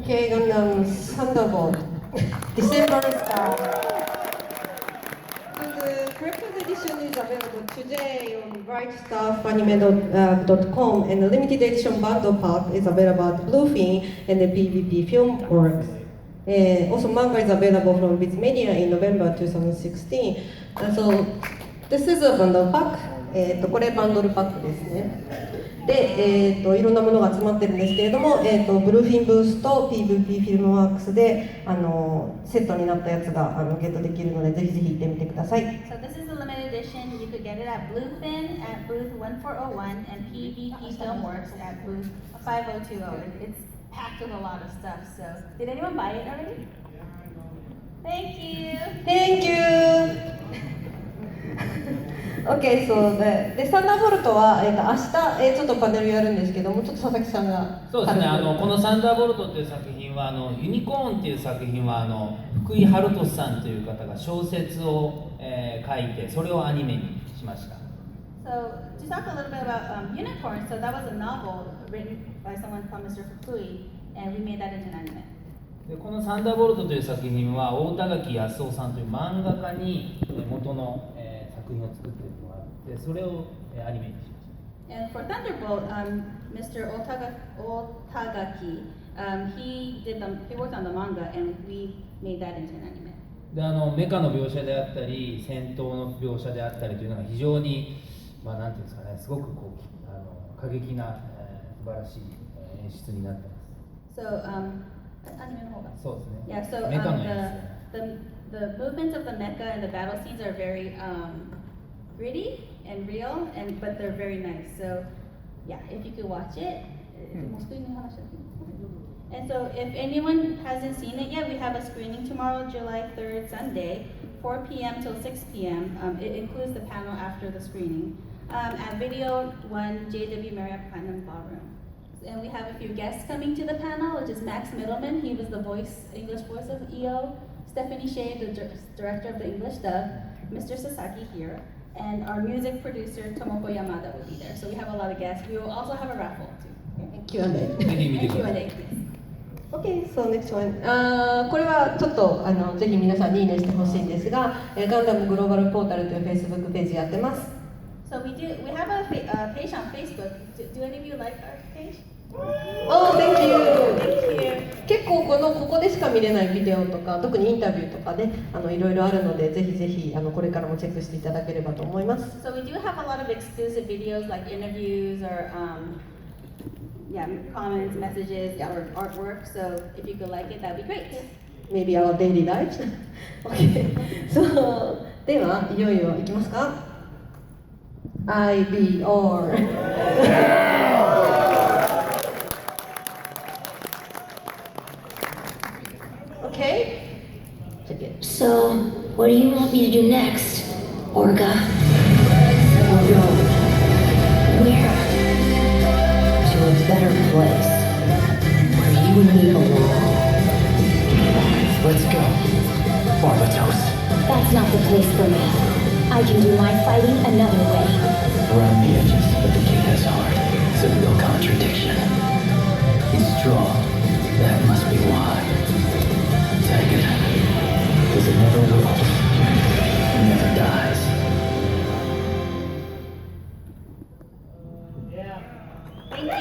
Okay, Gundam Thunderbolt. December star. And the collector's edition is available today on brightstuffanime.com, and the limited edition bundle pack is available at Bluefin and the PVP Filmworks. Also, manga is available from Viz Media in November 2016. So, this is a bundle pack. これバンドルパックですね。で、いろんなものが集まってるんですけれども、ブルーフィンブースと PVP フィルムワークスでセットになったやつがゲットできるので、ぜひぜひ行ってみてください。So this is a limited edition. You could get it at Bluefin at booth 1401 and PVP Filmworks at booth 5020. It's packed with a lot of stuff. So did anyone buy it already? Thank you. Thank you. Okay, so でサンダーボルトは、明日、ちょっとパネルやるんですけども、ちょっと佐々木さんが。そうですね、このサンダーボルトという作品はユニコーンっていう作品は福井春俊さんという方が小説を、書いてそれをアニメにしました。 So to talk a little bit about Unicorn, so that was a novel written by someone called Mr. Fukui, and we made that into an anime. でこのサンダーボルトという作品は大田垣康夫さんという漫画家に元の、作品を作ってもらってそれを、アニメにしました。 And for Thunderbolt, Mr. Otagaki, he worked on the manga, and we made that into an anime. でメカの描写であったり戦闘の描写であったりというのが非常に、なんていうんですかね、すごくこう過激な、素晴らしい、演出になってます。 So, animeの方が。そうですね。 Yeah, so the movements of the mecha and the battle scenes are very gritty and real, but they're very nice. So, yeah, if you could watch it. And so, if anyone hasn't seen it yet, we have a screening tomorrow, July 3rd, Sunday, 4 p.m. till 6 p.m. It includes the panel after the screening at Video 1 JW Marriott Platinum Ballroom. And we have a few guests coming to the panel, which is Max Middleman. He was the English voice of EO. Stephanie Shea, the director of the English dub. Mr. Sasaki here. And our music producer, Tomoko Yamada, will be there. So we have a lot of guests. We will also have a raffle too. And Q&A. And Q&A, please. Okay, so next one. これはちょっとぜひ皆さんにいいねしてほしいんですが、ガンダムグローバルポータルという Facebook ページやってます。So we have a page on Facebook. Do any of you like our page? Oh, thank you. Thank you. 結構ここでしか見れないビデオとか、特にインタビューとかね、いろいろあるので、ぜひぜひこれからもチェックしていただければと思います。So we do have a lot of exclusive videos like interviews or comments, messages, or artwork. So if you could like it, that'd be great. Maybe our daily lives. Okay. So ではいよいよいきますか。IBR. Okay. So, what do you want me to do next, Orga? Where? To a better place, where you and me belong. Let's go, Barbatos. That's not the place for me. I can do my fighting another way. Around the edges, but the king has heart. It's a real contradiction. He's strong. That must be why. Take it. There's another world. He never dies. Thank you.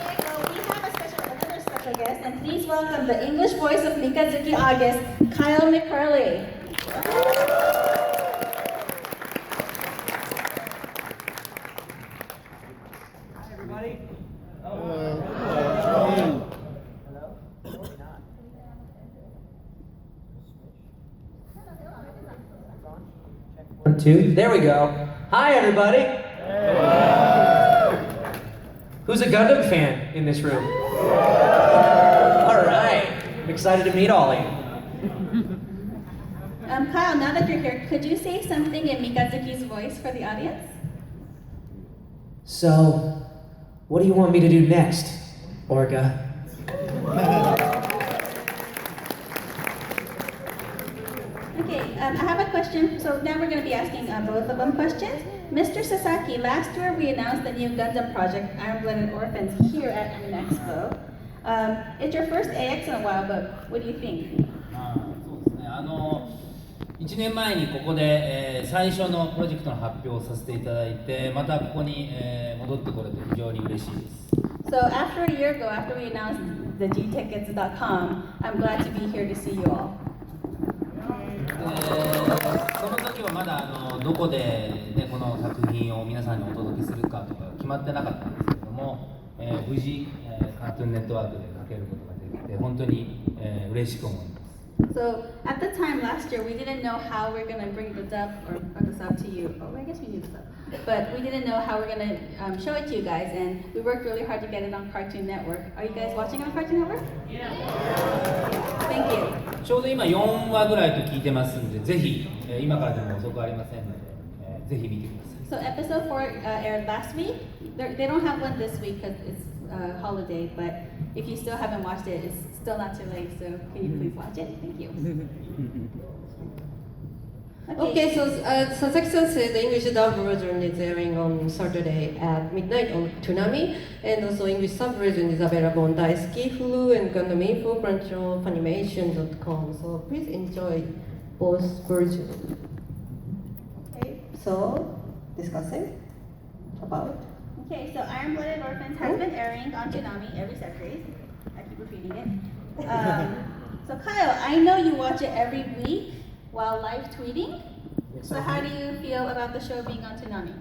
Okay, well, we have another special guest, and please welcome the English voice of Mikazuki August, Kyle McCurley. Hi, everybody. One, two. There we go. Hi, everybody. Who's a Gundam fan in this room? All right. I'm excited to meet all of you. Kyle, now that you're here, could you say something in Mikazuki's voice for the audience? So, what do you want me to do next, Orga? Okay, I have a question question. So now we're going to be asking both of them questions. Mr. Sasaki, last year we announced the new Gundam project, Iron-Blooded Orphans, here at Anime Expo. It's your first AX in a while, but what do you think? そうですね。1年前にここで、最初のプロジェクトの発表をさせていただいて、またここに、戻ってこれて非常に嬉しいです。So after a year ago, after we announced the gtickets.com, I'm glad to be here to see you all. その時はまだどこで、ね、この作品を皆さんにお届けするかとか決まってなかったんですけれども、無事、カートゥーンネットワークでかけることができて本当に、嬉しく思います。So at the time last year, we didn't know how we're going to bring the dub or the sub to you. Oh, I guess we knew the sub. But we didn't know how we're going to show it to you guys, and we worked really hard to get it on Cartoon Network. Are you guys watching on Cartoon Network? Yeah. Thank you. ちょうど今4話ぐらいと聞いてますんで、ぜひ、今からでも遅くありませんので、ぜひ見てください。So episode 4 aired last week. They don't have one this week because it's holiday, but if you still haven't watched it, it's still not too late, so can you please watch it? Thank you. Okay, so Sasaki-san said the English dub version is airing on Saturday at midnight on Toonami, and also English sub version is available on Daisuki, Hulu, and Gundam Info, Crunchyroll, Funimation.com. So please enjoy both versions. Okay, so discussing about. Okay, so Iron-Blooded Orphans has been airing on Toonami every Saturday. I keep repeating it. So Kyle, I know you watch it every week while live tweeting. Yes, So I how do. do you feel about the show being on Toonami?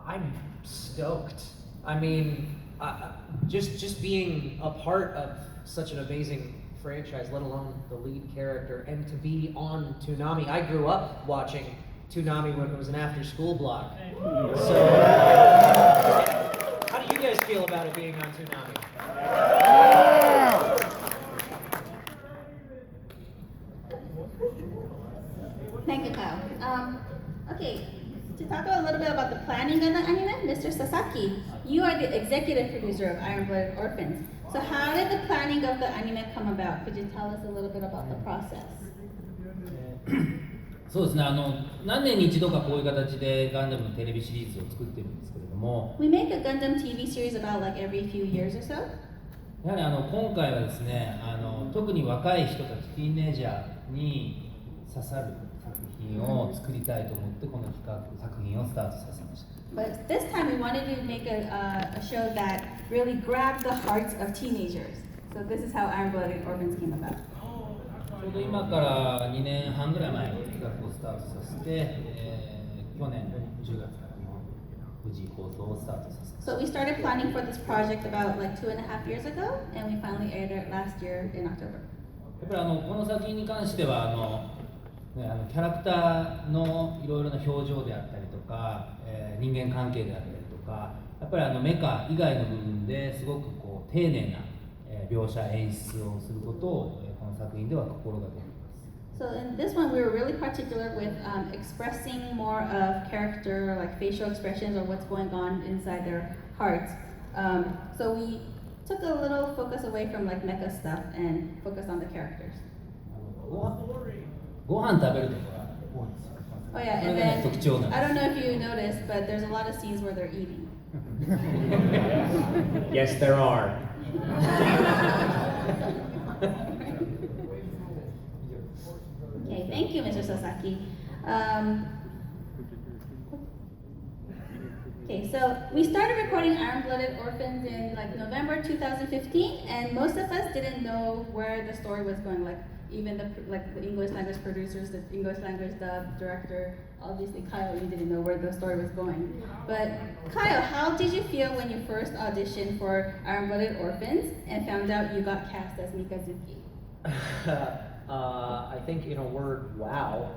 I'm stoked. I mean, just being a part of such an amazing franchise, let alone the lead character, and to be on Toonami. I grew up watching Toonami when it was an after-school block. So, how do you guys feel about it being on Toonami? Thank you, Kyle. Okay, to talk a little bit about the planning of the anime, Mr. Sasaki, you are the executive producer of Iron-Blooded Orphans. So how did the planning of the anime come about? Could you tell us a little bit about the process? そうですね、何年に一度かこういう形でガンダムのテレビシリーズを作ってるんですけれども、 We make a Gundam TV series about like every few years or so. やはり今回はですね、特に若い人たち、ティーンエイジャーに刺さる作品を作りたいと思ってこの企画作品をスタートさせました。 But this time we wanted to make a show that really grabbed the hearts of teenagers. So this is how Iron-Blooded Orphans came about. ちょうど今から2年半ぐらい前に企画をスタートさせて、去年の10月から無事放送をスタートさせました。 So we started planning for this project about like 2.5 years ago, and we finally aired it last year in October. やっぱりこの作品に関してはキャラクターのいろいろな表情であったりとか、人間関係であったりとか、やっぱりメカ以外の部分ですごくこう丁寧な、描写演出をすることを、この作品では心がけています。 So in this one, we were really particular with expressing more of character, like facial expressions or what's going on inside their hearts. So we took a little focus away from like mecha stuff and focused on the characters. ご飯食べるところが多いんですよ。 Oh yeah, これ and がね then 特徴なん I で don't know if you noticed, but there's a lot of scenes where they're eating. Yes, there are. Okay, thank you, Mr. Sasaki. Okay, so we started recording Iron-Blooded Orphans in like November 2015, and most of us didn't know where the story was going. Like even the English language producers, the English language dub director, obviously Kyle, you didn't know where the story was going. But Kyle, how did you feel when you first auditioned for Iron-Blooded Orphans and found out you got cast as Mikazuki? I think in a word, wow.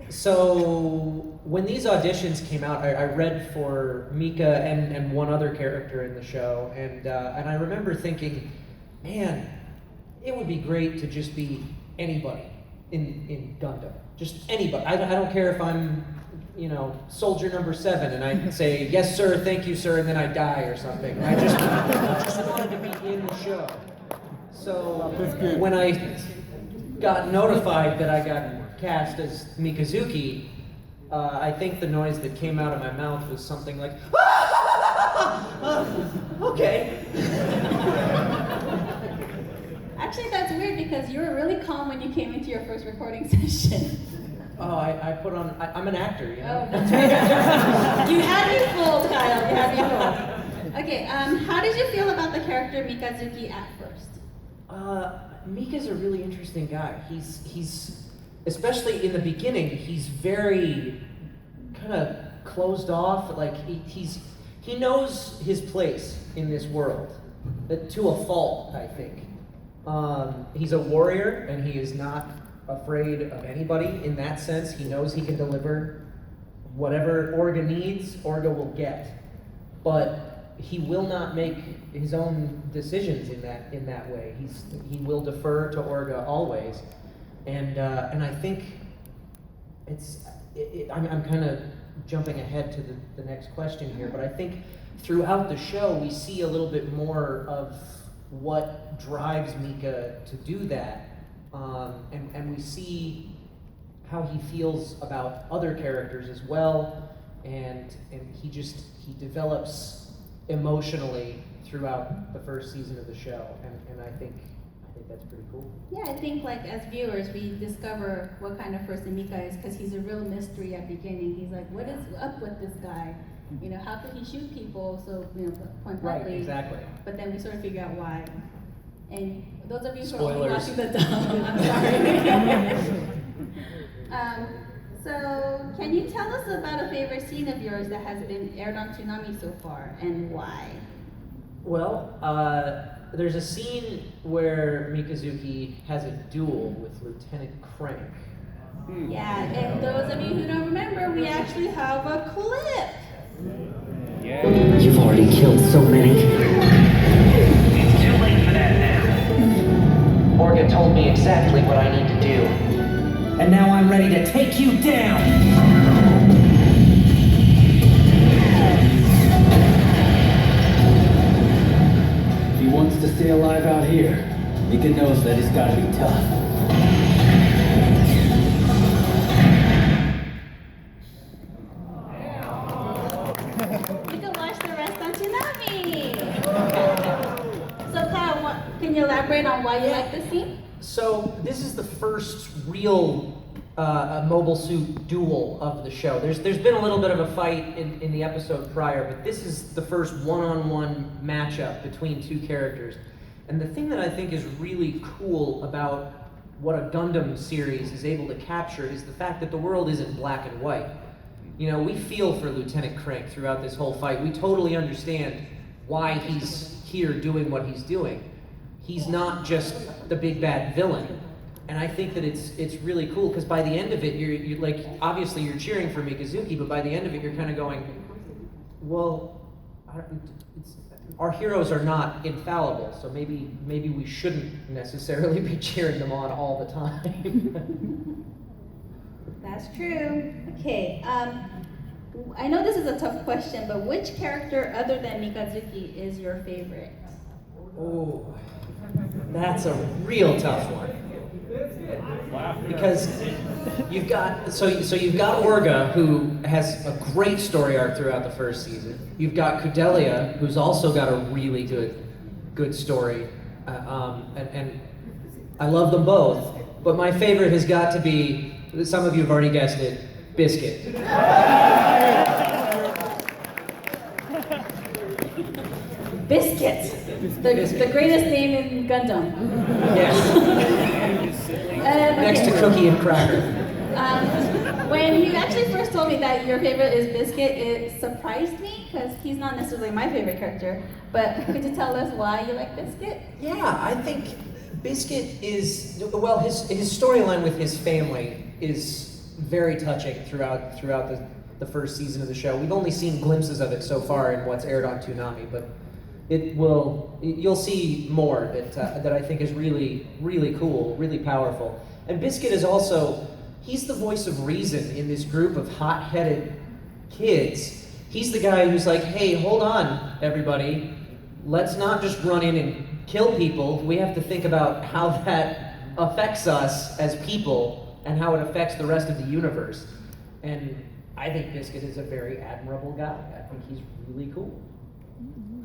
So when these auditions came out, I read for Mika and one other character in the show, and I remember thinking, man, it would be great to just be anybody in Gundam, just anybody. I don't care if I'm, soldier number 7, and I say yes sir, thank you sir, and then I die or something. I just wanted to be in the show. So when I got notified that I got cast as Mikazuki, I think the noise that came out of my mouth was something like, okay. Actually, that's weird because you were really calm when you came into your first recording session. Oh, I put on, I'm an actor, you know? Oh, that's right. You had me fooled, Kyle. You had me fooled. Okay, how did you feel about the character Mikazuki at first? Mika's a really interesting guy. He's especially in the beginning, he's very kind of closed off. Like he knows his place in this world, to a fault, I think. He's a warrior, and he is not afraid of anybody in that sense. He knows he can deliver whatever Orga needs, Orga will get. But he will not make his own decisions in that way. He will defer to Orga always. And I think I'm kind of jumping ahead to the next question here, but I think throughout the show we see a little bit more of what drives Mika to do that. And we see how he feels about other characters as well, and he develops emotionally throughout the first season of the show, and I think that's pretty cool. Yeah, I think like as viewers we discover what kind of person Mika is because he's a real mystery at beginning. He's like, what is up with this guy? You know, how could he shoot people so point blankly? Right, exactly. But then we sort of figure out why. And those of you who are Spoilers. only watching the dub, I'm sorry. So, can you tell us about a favorite scene of yours that has been aired on Toonami so far, and why? Well, there's a scene where Mikazuki has a duel with Lieutenant Crank. Yeah, and those of you who don't remember, we actually have a clip. You've already killed so many. It's too late for that now. Orga told me exactly what I need to do. And now I'm ready to take you down! If he wants to stay alive out here, Mika knows that it's gotta be tough. You can watch the rest on Toonami. So Kyle, can you elaborate on why you like this scene? So this is the first real mobile suit duel of the show. There's been a little bit of a fight in the episode prior, but this is the first one-on-one matchup between two characters. And the thing that I think is really cool about what a Gundam series is able to capture is the fact that the world isn't black and white. You know, we feel for Lieutenant Crank throughout this whole fight. We totally understand why he's here doing what he's doing. He's not just the big bad villain. And I think that it's really cool because by the end of it, you're like, obviously you're cheering for Mikazuki, but by the end of it, you're kind of going, well, our heroes are not infallible, so maybe we shouldn't necessarily be cheering them on all the time. That's true. Okay, I know this is a tough question, but which character other than Mikazuki is your favorite? Oh, that's a real tough one. Because you've got Orga, who has a great story arc throughout the first season. You've got Kudelia, who's also got a really good story, and I love them both. But my favorite has got to be, some of you have already guessed it, Biscuit. Biscuit, the greatest name in Gundam. Yes. Next to Cookie and Cracker. When you actually first told me that your favorite is Biscuit, it surprised me because he's not necessarily my favorite character. But could you tell us why you like Biscuit? Yeah, I think Biscuit is, well, his storyline with his family is very touching throughout the first season of the show. We've only seen glimpses of it so far in what's aired on Toonami, but you'll see more that I think is really, really cool, really powerful. And Biscuit is also, he's the voice of reason in this group of hot-headed kids. He's the guy who's like, hey, hold on, everybody. Let's not just run in and kill people. We have to think about how that affects us as people and how it affects the rest of the universe. And I think Biscuit is a very admirable guy. I think he's really cool.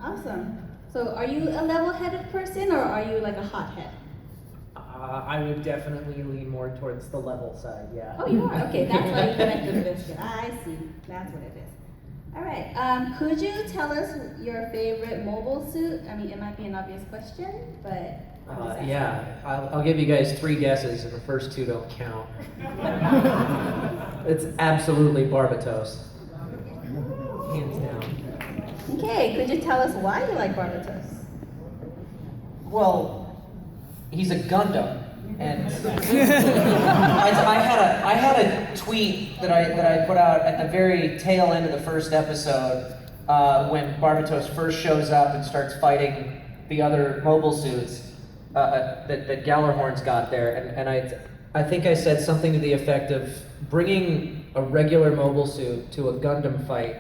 Awesome. So are you a level-headed person or are you like a hothead? I would definitely lean more towards the level side, yeah. Oh, you are? Okay, that's why you connected with Biscuit. I see. That's what it is. All right. Could you tell us your favorite mobile suit? I mean, it might be an obvious question, but... Yeah, I'll give you guys 3 guesses, and the first 2 don't count. It's absolutely Barbatos. Hands down. Okay, could you tell us why you like Barbatos? Well, he's a Gundam, and I had a tweet that I put out at the very tail end of the first episode when Barbatos first shows up and starts fighting the other mobile suits that Gallarhorn's got there, and I think I said something to the effect of bringing a regular mobile suit to a Gundam fight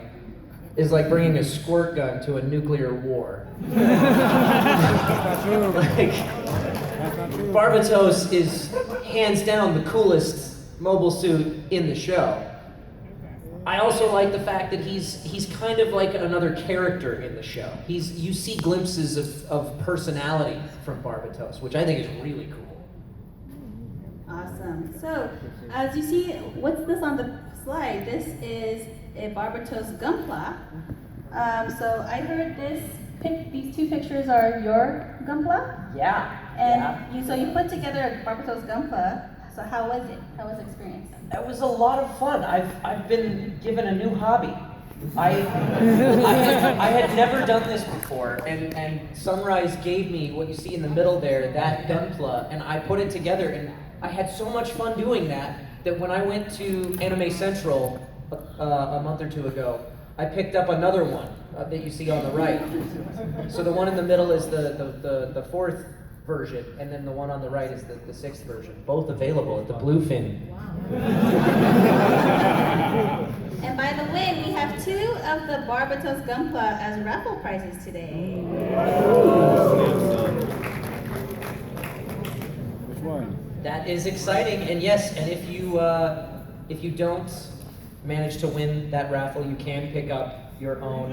is like bringing a squirt gun to a nuclear war. Like, Barbatos is hands down the coolest mobile suit in the show. I also like the fact that he's kind of like another character in the show. You see glimpses of personality from Barbatos, which I think is really cool. Awesome. So, as you see, what's this on the slide? This is a Barbatos Gunpla. So I heard these 2 pictures are your Gunpla? Yeah. And so you put together a Barbatos Gunpla. So how was it? How was the experience? That was a lot of fun. I've been given a new hobby. I had never done this before, and Sunrise gave me what you see in the middle there, that Gunpla, and I put it together, and I had so much fun doing that when I went to Anime Central a month or 2 ago, I picked up another one that you see on the right. So the one in the middle is the 4th version, and then the one on the right is the 6th version. Both available at the Bluefin. And by the way, we have 2 of the Barbatos Gunpla as raffle prizes today. Which one? That is exciting, and yes, and if you don't manage to win that raffle, you can pick up your own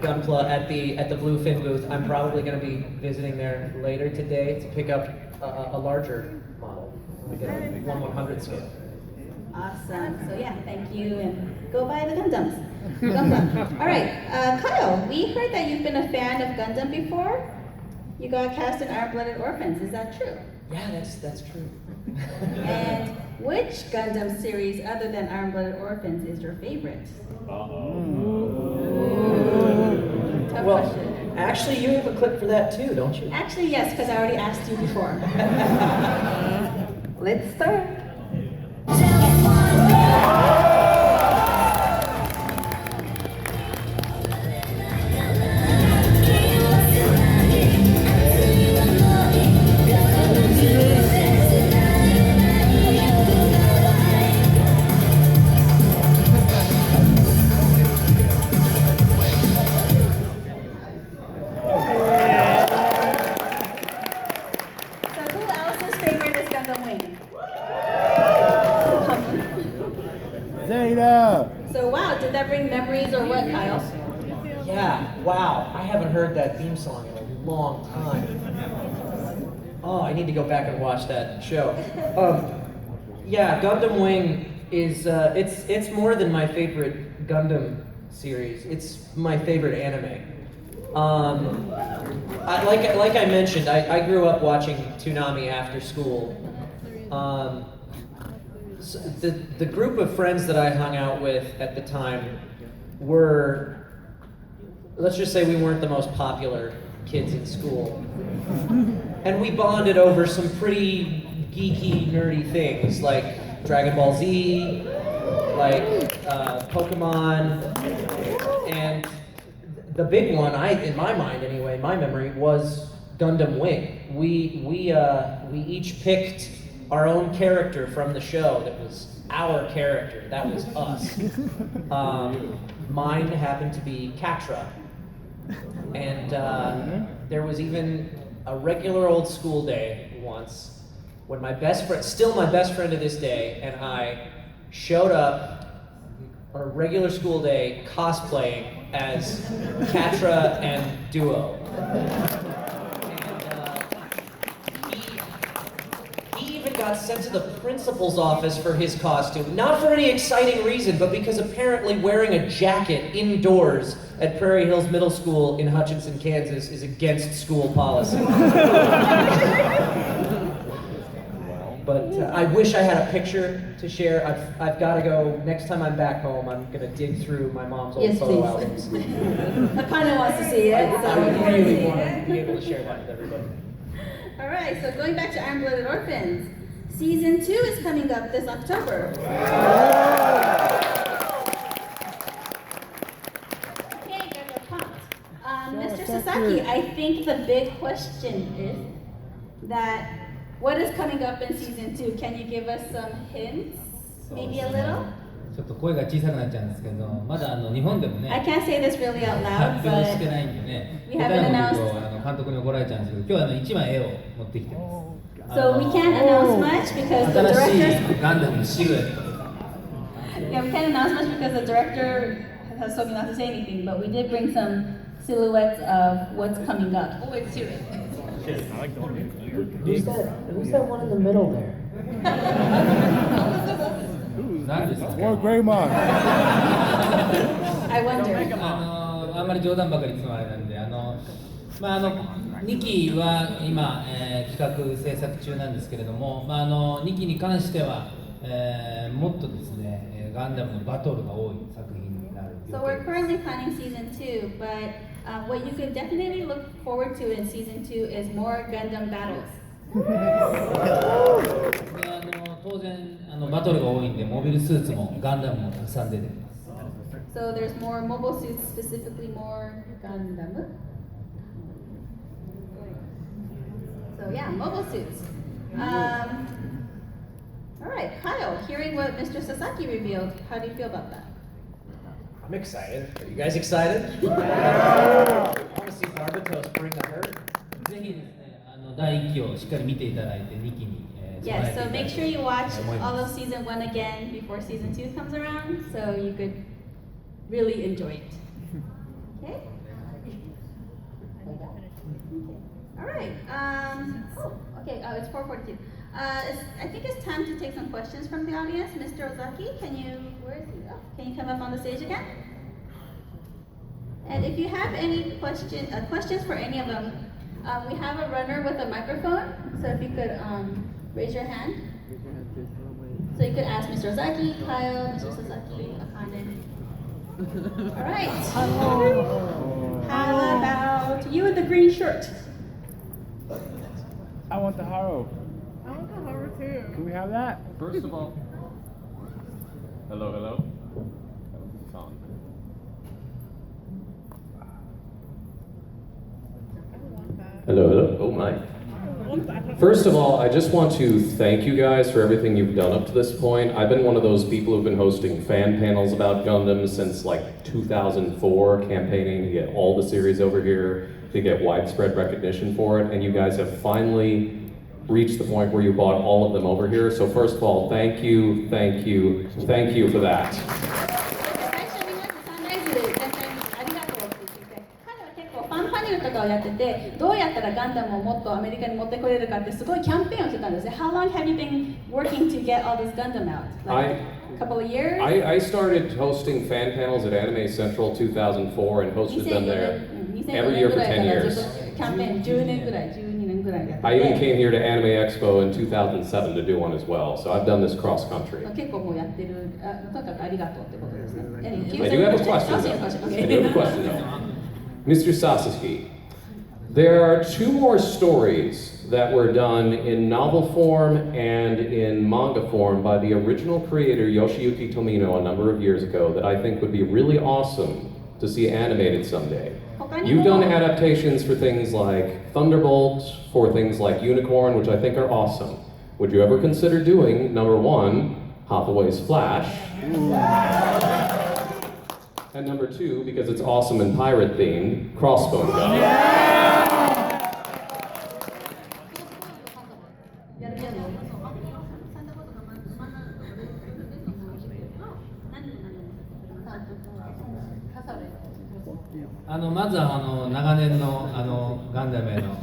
Gunpla at the Bluefin booth. I'm probably going to be visiting there later today to pick up a larger model, like a 1/100 scale. Awesome. So yeah, thank you, and go buy the Gundams. Gundam. All right, Kyle, we heard that you've been a fan of Gundam before. You got cast in Iron-Blooded Orphans. Is that true? Yeah, that's true. And which Gundam series other than Iron-Blooded Orphans is your favorite? Tough question. Actually, you have a clip for that too, don't you? Actually, yes, because I already asked you before. Let's start. So wow, did that bring memories or what, Kyle? Yeah, wow. I haven't heard that theme song in a long time. Oh, I need to go back and watch that show. Yeah, Gundam Wing is, it's more than my favorite Gundam series. It's my favorite anime. Like I mentioned, I grew up watching Toonami after school. So the group of friends that I hung out with at the time were, let's just say we weren't the most popular kids in school. And we bonded over some pretty geeky, nerdy things like Dragon Ball Z, like Pokemon, and the big one, in my mind anyway, my memory, was Gundam Wing. We each picked our own character from the show that was our character. That was us. Mine happened to be Katra. And there was even a regular old school day once when my best friend, still my best friend to this day, and I showed up on a regular school day cosplaying as Catra and Duo. He even got sent to the principal's office for his costume, not for any exciting reason, but because apparently wearing a jacket indoors at Prairie Hills Middle School in Hutchinson, Kansas is against school policy. But I wish I had a picture to share. I've got to go, next time I'm back home, I'm going to dig through my mom's old Yes, photo please. albums. I kind of wants to see it. So I really want to be able to share that with everybody. All right, so going back to Iron Blooded Orphans, season 2 is coming up this October. Okay, guys are pumped. Mr. Sasaki, I think the big question is that what is coming up in season 2? Can you give us some hints? Maybe a little? ちょっと声が小さくなっちゃうんですけど、まだ日本でもね、 I can't say this really out loud, 発表して but ないんでね、 we 下手 haven't なこと announced. 言うと監督に怒られちゃうんですけど、今日は1枚絵を持ってきてます。 So we can't announce much because the 新し director's いガンダムのシルエット。 Yeah, we can't announce much because the director has told me not to say anything, but we did bring some silhouettes of what's coming up. Oh, it's serious. Who's that one in the middle there? 何ですか Or Greymon. I wonder. あんまり冗談ばかりいつもあれなんで、2期は今、企画制作中なんですけれども、2期に関しては、もっとですね、ガンダムのバトルが多い作品になる予 So 定 we're です。 currently planning season 2, but what you could definitely look forward to in season 2 is more Gundam battles. で当然バトルが多いんで、モビルスーツもガンダムもたくさん出てきます。 So there's more mobile suits, specifically more Gundam. So yeah, mobile suits. All right, Kyle, hearing what Mr. Sasaki revealed, how do you feel about that? I'm excited. Are you guys excited? I want to see Barbatos bring the hurt. ぜひですね、第1期をしっかり見ていただいて、2期に、備え Yes, ていた so だ make き sure you watch たいと思い all ま of す。 season 1 again before season 2 comes around, so you could really enjoy it. Okay? All right. Okay. It's 4:42. I think it's time to take some questions from the audience. Mr. Ozaki, where is he? Oh, can you come up on the stage again? And if you have any questions for any of them, we have a runner with a microphone. So if you could raise your hand. So you could ask Mr. Ozaki, Kyle, Mr. Sasaki, Akane. All right. How about you with the green shirt? I want the Haro. I want the Haro too. Can we have that? First of all, hello, hello. Hello, hello. Oh my. First of all, I just want to thank you guys for everything you've done up to this point. I've been one of those people who've been hosting fan panels about Gundam since like 2004, campaigning to get all the series over here, to get widespread recognition for it, and you guys have finally reached the point where you brought all of them over here. So first of all, thank you, thank you, thank you for that. とかをやってて、どうやったらガンダムをもっとアメリカに持ってこれるかってすごいキャンペーンをしてたんですね。How long have you been working to get all this Gundam out? Like a couple of years? I started hosting fan panels at Anime Central 2004 and hosted them there every year for 10 years. キャンペーン10年ぐらい、12年ぐらいやってて。 I even came here to Anime Expo in 2007 to do one as well, so I've done this cross country. 結構もうやってる、とにかくありがとうってことですね。I do have a question. I do have a question though. Mr. Sasaki, there are two more stories that were done in novel form and in manga form by the original creator Yoshiyuki Tomino a number of years ago that I think would be really awesome to see animated someday. You've done adaptations for things like Thunderbolt, for things like Unicorn, which I think are awesome. Would you ever consider doing, number one, Hathaway's Flash? And number two, because it's awesome and pirate themed, Crossbone Gun. まずは長年のガンダムへの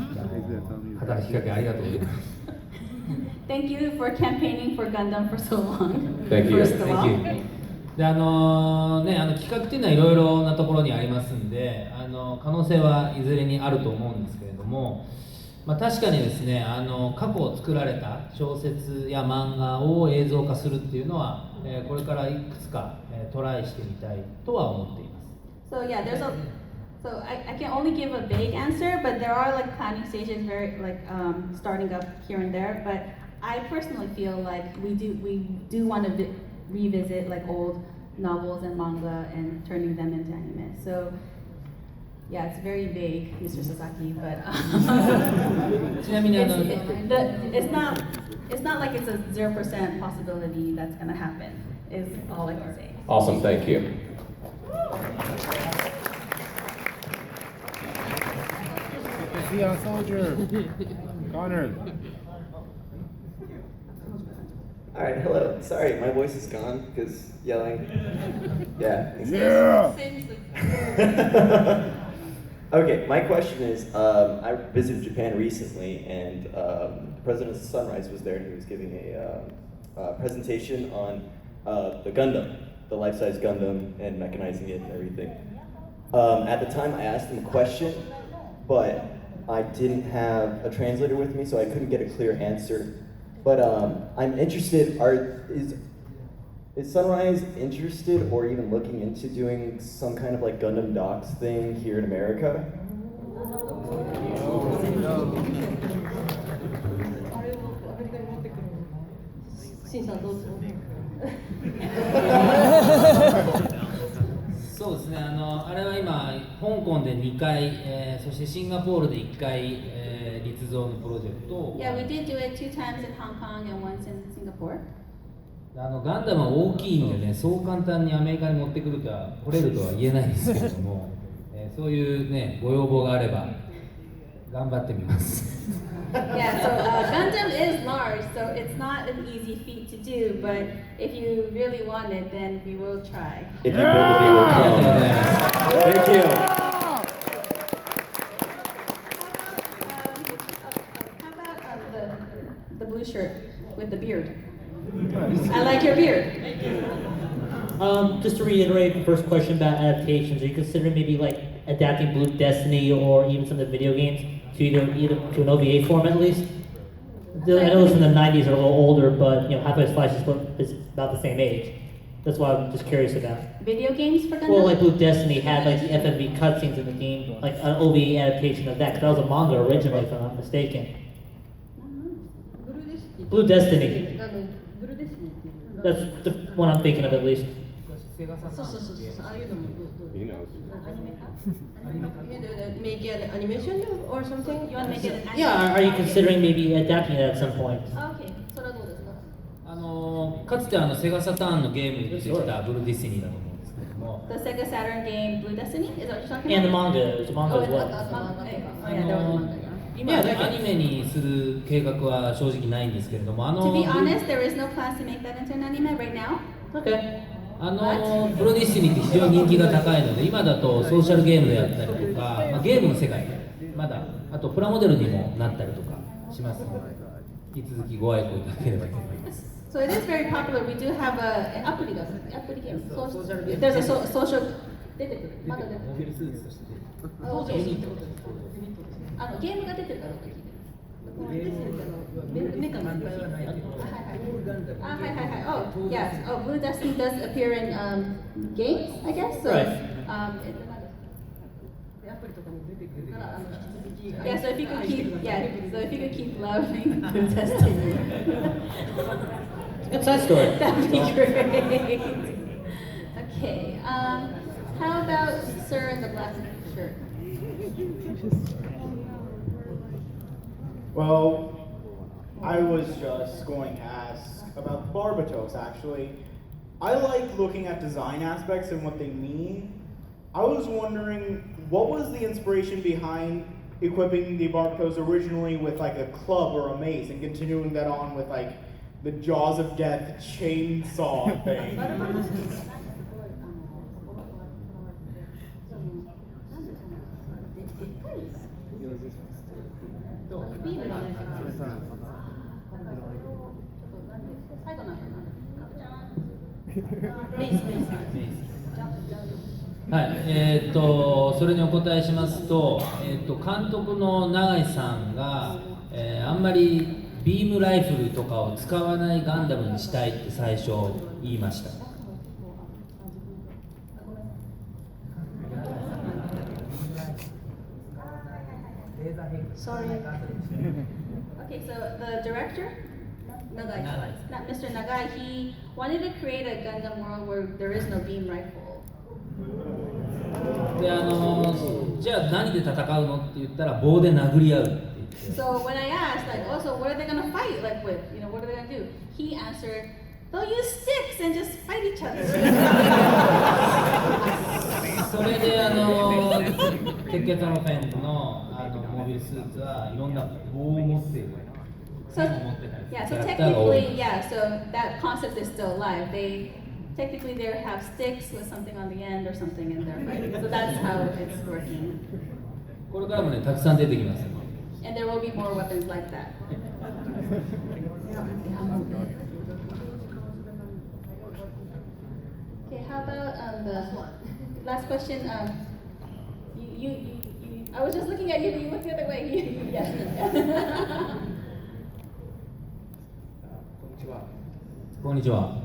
働きかけありがとうございます。Thank you for campaigning for Gundam for so long. Thank you. First of all. Thank you. で企画っていうのはいろいろなところにありますんで可能性はいずれにあると思うんですけれども、確かにですね過去作られた小説や漫画を映像化するっていうのは、これからいくつか、トライしてみたいとは思っています。So yeah, so I can only give a vague answer, but there are like planning stages very starting up here and there. But I personally feel like we do want to revisit like old novels and manga and turning them into anime. So yeah, it's very vague, Mr. Sasaki, but ちなみにit's not like it's a 0% possibility that's gonna happen. Is all I can say. Awesome, thank you. See our soldier. Connor. Alright, hello. Sorry, my voice is gone because yelling. Yeah. Yeah. Okay, my question is, I visited Japan recently and President Sunrise was there and he was giving a presentation on the Gundam, the life-size Gundam and mechanizing it and everything. At the time I asked him a question, but I didn't have a translator with me so I couldn't get a clear answer. But I'm interested, is Sunrise interested or even looking into doing some kind of like Gundam Docs thing here in America? そうですねあれは今香港で2回、そしてシンガポールで1回、立像のプロジェクトを Yeah, we did do it 2 times in Hong Kong and once in Singapore. ガンダムは大きいんでね、そう簡単にアメリカに持ってくるか来れるとは言えないんですけれども、そういうねご要望があれば頑張ってみます。Yeah, so Gundam is large, so it's not an easy feat to do, but if you really want it, then we will try. If you build a deal, we'll come. Thank you. How about the blue shirt with the beard? I like your beard. Just to reiterate the first question about adaptations, are you considering maybe like adapting Blue Destiny or even some of the video games to either to an OVA form at least? I know it's in the 90s or a little older, but you know, Half-Life Flash is about the same age. That's why I'm just curious about. Video games for Gundam? Well, like Blue Destiny had like the FMV cutscenes in the game, like an OVA adaptation of that, because that was a manga originally, if I'm not mistaken. Blue Destiny. That's the one I'm thinking of at least. He knows. Make an animation or something? You want to make it an anime? Yeah, are you considering maybe adapting it at some point? Okay, それはどうですか？かつてセガサターンのゲームに出てきたブルーディスニーだと思うんですけども The Sega Saturn game Blue Destiny? Is that what you're talking about? And the manga, there's a manga as well. Oh, yeah, there was a manga. 今アニメにする計画は正直ないんですけれども To be honest, there is no plans to make that into an anime right now. Okay. ブロディスティニーって非常に人気が高いので今だとソーシャルゲームであったりとか、ゲームの世界まだあとプラモデルにもなったりとかしますので引き続きご愛顧いただければと思います So it is very popular. We do have an app game. There's a social. 出てくる。まだ出てくる。モビルスーツとしてそうそうそう。ゲームが出てるかどうか聞いてます。メカがいっぱいはないけど。Oh, yes. Oh, Blue Destiny does appear in games, I guess. So, Right. Yeah, so if you could keep loving Blue Destiny. Good side story. That'd be great. Okay. How about Sir in the black shirt? Well, I was just going to ask about Barbatos, actually. I like looking at design aspects and what they mean. I was wondering, what was the inspiration behind equipping the Barbatos originally with like a club or a mace and continuing that on with like the Jaws of Death chainsaw thing? ビールのね、最後のメイス。はい、それにお答えしますと、監督の永井さんが、あんまりビームライフルとかを使わないガンダムにしたいって最初言いました。Sorry. Okay, so the director, Nagai, not Mr. Nagai, he wanted to create a Gundam world where there is no beam rifle. でじゃあ何で戦うのって言ったら棒で殴り合うって言って。 So when I asked, like, oh, so what are they gonna fight like with? You know, what are they gonna do? He answered, they'll use sticks and just fight each other. それで鉄血のフェンズのモビルスーツはいろんな棒を持っている。 So yeah, so technically, yeah, so that concept is still alive. They technically they have sticks with something on the end or something in their fighting. So that's how it's working. これからもねたくさん出てきます。 And there will be more weapons like that. Okay, how about the last question? I was just looking at you, but you looked the other way. Yes. Konnichiwa.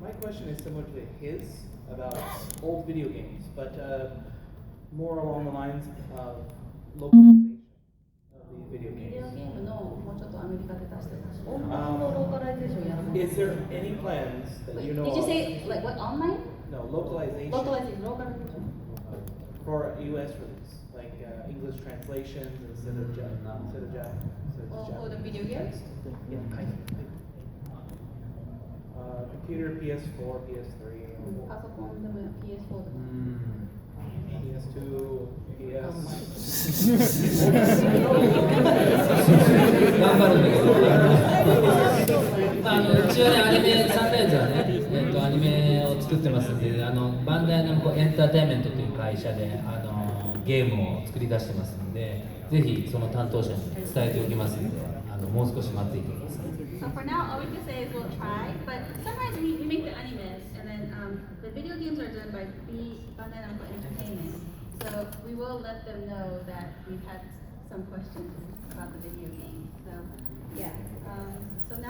My question is similar to his about old video games, but more along the lines of localization of the video games. Is there any plans that you know Did you of? say like what online? No, localization. Localization. For US release, like English translations instead of Japanese. For the video games? Computer, PS4, PS3. PS4. PS2, PS. 頑張るんだけど、一応ねアニメサンライズはね、アニメを作ってますんで、バンダイナムコエンターテインメントという会社でゲームを作り出してますので、ぜひその担当者に伝えておきますので、もう少し待っていてください。 So for now, all we can say is we'll try, but sometimes we make the animes, and then the video games are done by Bandai Namco Entertainment. So we will let them know that we've had some questions about the video games. So yeah. So now.